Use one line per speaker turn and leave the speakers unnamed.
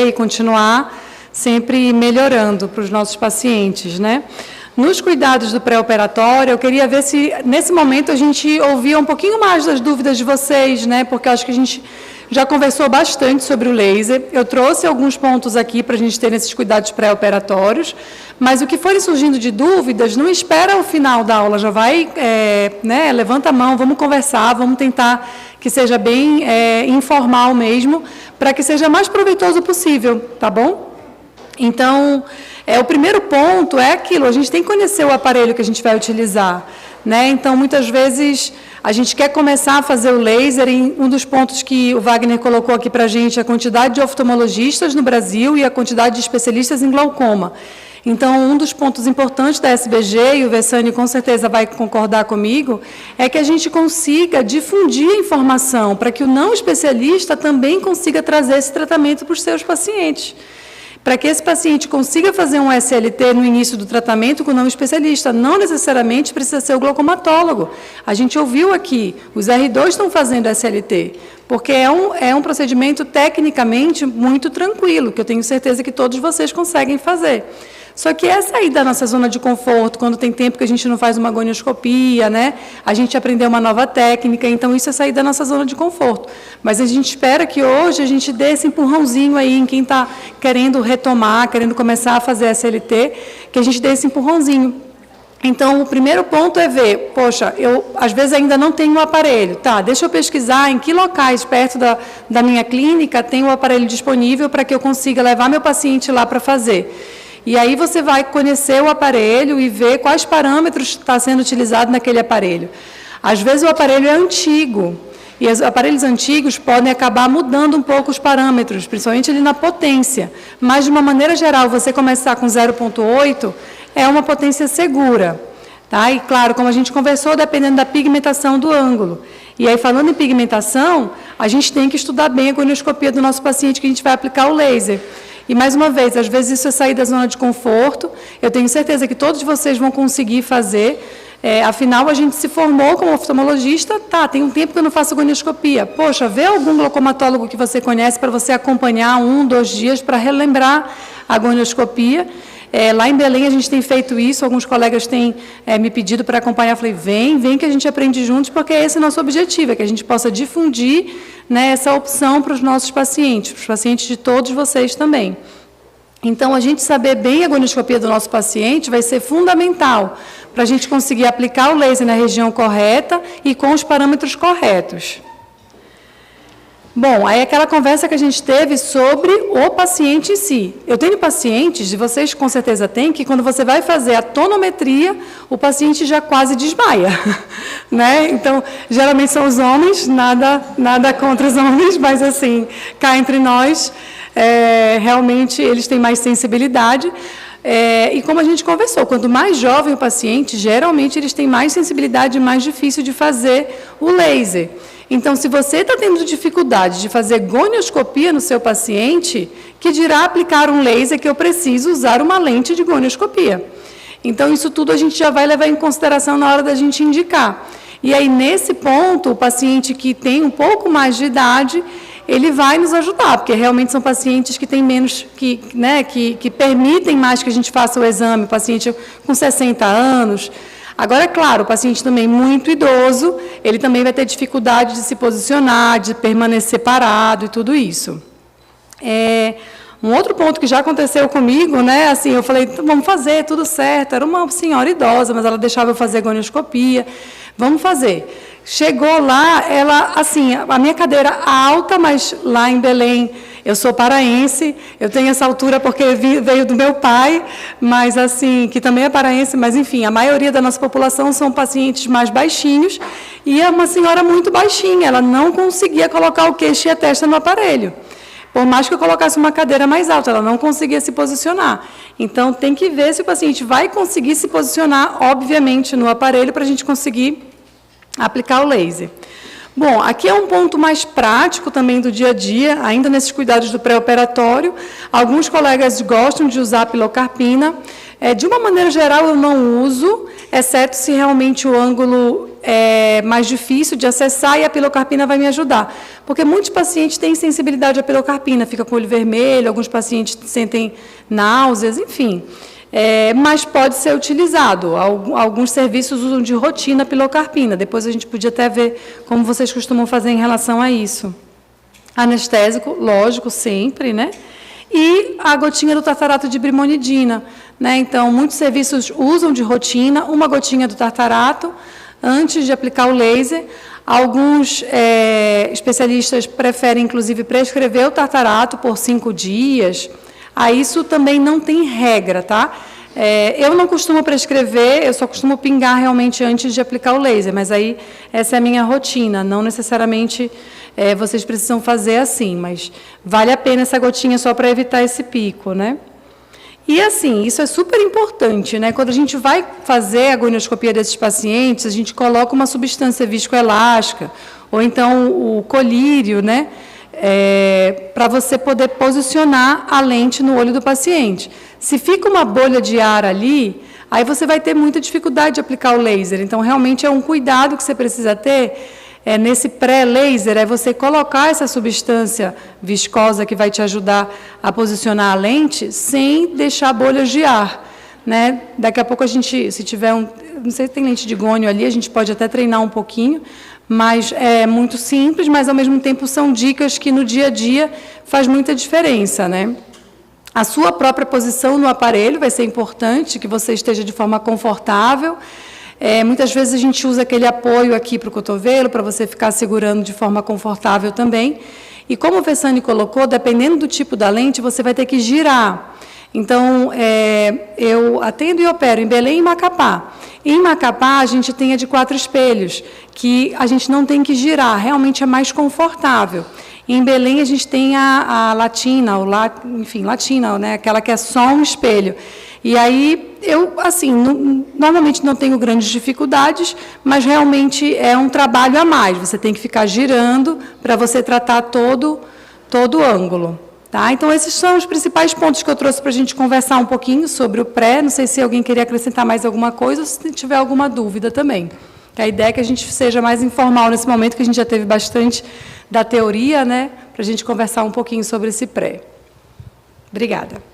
e continuar sempre melhorando para os nossos pacientes, né? Nos cuidados do pré-operatório, eu queria ver se, nesse momento, a gente ouvia um pouquinho mais das dúvidas de vocês, né? Porque eu acho que a gente já conversou bastante sobre o laser. Eu trouxe alguns pontos aqui para a gente ter nesses cuidados pré-operatórios, mas o que forem surgindo de dúvidas, não espera o final da aula, já vai, né, levanta a mão, vamos conversar, vamos tentar que seja bem informal mesmo, para que seja mais proveitoso possível, tá bom? Então, o primeiro ponto é aquilo, a gente tem que conhecer o aparelho que a gente vai utilizar, né? Então, muitas vezes, a gente quer começar a fazer o laser, e um dos pontos que o Wagner colocou aqui para a gente é a quantidade de oftalmologistas no Brasil e a quantidade de especialistas em glaucoma. Então, um dos pontos importantes da SBG, e o Vessani com certeza vai concordar comigo, é que a gente consiga difundir a informação para que o não especialista também consiga trazer esse tratamento para os seus pacientes. Para que esse paciente consiga fazer um SLT no início do tratamento com o não especialista, não necessariamente precisa ser o glaucomatólogo. A gente ouviu aqui, os R2 estão fazendo SLT, porque é um procedimento tecnicamente muito tranquilo, que eu tenho certeza que todos vocês conseguem fazer. Só que é sair da nossa zona de conforto, quando tem tempo que a gente não faz uma gonioscopia, né? A gente aprendeu uma nova técnica, então isso é sair da nossa zona de conforto. Mas a gente espera que hoje a gente dê esse empurrãozinho aí em quem está querendo retomar, querendo começar a fazer SLT, que a gente dê esse empurrãozinho. Então, o primeiro ponto é ver, poxa, eu às vezes ainda não tenho o aparelho, tá, deixa eu pesquisar em que locais perto da minha clínica tem o aparelho disponível para que eu consiga levar meu paciente lá para fazer. E aí você vai conhecer o aparelho e ver quais parâmetros está sendo utilizado naquele aparelho. Às vezes o aparelho é antigo, e os aparelhos antigos podem acabar mudando um pouco os parâmetros, principalmente ali na potência. Mas, de uma maneira geral, você começar com 0,8 é uma potência segura. Tá? E, claro, como a gente conversou, dependendo da pigmentação do ângulo. E aí, falando em pigmentação, a gente tem que estudar bem a gonioscopia do nosso paciente que a gente vai aplicar o laser. E, mais uma vez, às vezes isso é sair da zona de conforto. Eu tenho certeza que todos vocês vão conseguir fazer. Afinal, a gente se formou como oftalmologista, tá, tem um tempo que eu não faço gonioscopia. Poxa, vê algum glaucomatólogo que você conhece para você acompanhar 1, 2 dias para relembrar a gonioscopia. Lá em Belém a gente tem feito isso, alguns colegas têm me pedido para acompanhar. Eu falei, vem que a gente aprende juntos, porque esse é o nosso objetivo, é que a gente possa difundir, né, essa opção para os nossos pacientes, para os pacientes de todos vocês também. Então, a gente saber bem a gonioscopia do nosso paciente vai ser fundamental para a gente conseguir aplicar o laser na região correta e com os parâmetros corretos. Bom, aí aquela conversa que a gente teve sobre o paciente em si. Eu tenho pacientes, e vocês com certeza têm, que quando você vai fazer a tonometria, o paciente já quase desmaia, né? Então, geralmente são os homens, nada contra os homens, mas assim, cá entre nós, realmente eles têm mais sensibilidade. E como a gente conversou, quanto mais jovem o paciente, geralmente eles têm mais sensibilidade e mais difícil de fazer o laser. Então, se você está tendo dificuldade de fazer gonioscopia no seu paciente, que dirá aplicar um laser que eu preciso usar uma lente de gonioscopia. Então, isso tudo a gente já vai levar em consideração na hora da gente indicar. E aí, nesse ponto, o paciente que tem um pouco mais de idade, ele vai nos ajudar, porque realmente são pacientes que têm menos, que permitem mais que a gente faça o exame, paciente com 60 anos. Agora, é claro, o paciente também muito idoso, ele também vai ter dificuldade de se posicionar, de permanecer parado e tudo isso. Um outro ponto que já aconteceu comigo, né, assim, eu falei, vamos fazer, tudo certo, era uma senhora idosa, mas ela deixava eu fazer gonioscopia, vamos fazer. Chegou lá, ela, assim, a minha cadeira alta, mas lá em Belém, eu sou paraense, eu tenho essa altura porque veio do meu pai, mas assim, que também é paraense, mas enfim, a maioria da nossa população são pacientes mais baixinhos, e é uma senhora muito baixinha, ela não conseguia colocar o queixo e a testa no aparelho. Por mais que eu colocasse uma cadeira mais alta, ela não conseguia se posicionar. Então, tem que ver se o paciente vai conseguir se posicionar, obviamente, no aparelho, para a gente conseguir aplicar o laser. Bom, aqui é um ponto mais prático também do dia a dia, ainda nesses cuidados do pré-operatório. Alguns colegas gostam de usar a pilocarpina. De uma maneira geral, eu não uso, exceto se realmente o ângulo é mais difícil de acessar e a pilocarpina vai me ajudar. Porque muitos pacientes têm sensibilidade à pilocarpina, fica com o olho vermelho, alguns pacientes sentem náuseas, enfim. Mas pode ser utilizado. Alguns serviços usam de rotina a pilocarpina. Depois a gente podia até ver como vocês costumam fazer em relação a isso. Anestésico, lógico, sempre, né? E a gotinha do tartarato de brimonidina, né? Então, muitos serviços usam de rotina uma gotinha do tartarato antes de aplicar o laser. Alguns especialistas preferem, inclusive, prescrever o tartarato por 5 dias. Isso também não tem regra, tá? Eu não costumo prescrever, eu só costumo pingar realmente antes de aplicar o laser, mas aí essa é a minha rotina, não necessariamente vocês precisam fazer assim, mas vale a pena essa gotinha só para evitar esse pico, né? E assim, isso é super importante, né? Quando a gente vai fazer a gonioscopia desses pacientes, a gente coloca uma substância viscoelástica, ou então o colírio, né? Para você poder posicionar a lente no olho do paciente. Se fica uma bolha de ar ali, aí você vai ter muita dificuldade de aplicar o laser. Então, realmente é um cuidado que você precisa ter nesse pré-laser, você colocar essa substância viscosa que vai te ajudar a posicionar a lente sem deixar bolhas de ar, né? Daqui a pouco a gente, se tiver não sei se tem lente de gônio ali, a gente pode até treinar um pouquinho, mas é muito simples, mas ao mesmo tempo são dicas que no dia a dia faz muita diferença, né? A sua própria posição no aparelho vai ser importante, que você esteja de forma confortável. Muitas vezes a gente usa aquele apoio aqui para o cotovelo, para você ficar segurando de forma confortável também. E como o Vessani colocou, dependendo do tipo da lente, você vai ter que girar. Então, eu atendo e opero em Belém e Macapá. Em Macapá, a gente tem a de 4 espelhos, que a gente não tem que girar, realmente é mais confortável. Em Belém, a gente tem a Latina, enfim, Latina, né? Aquela que é só um espelho. E aí, eu, assim, normalmente não tenho grandes dificuldades, mas realmente é um trabalho a mais. Você tem que ficar girando para você tratar todo o ângulo. Tá? Então, esses são os principais pontos que eu trouxe para a gente conversar um pouquinho sobre o pré. Não sei se alguém queria acrescentar mais alguma coisa ou se tiver alguma dúvida também. A ideia é que a gente seja mais informal nesse momento, que a gente já teve bastante da teoria, né, para a gente conversar um pouquinho sobre esse pré. Obrigada.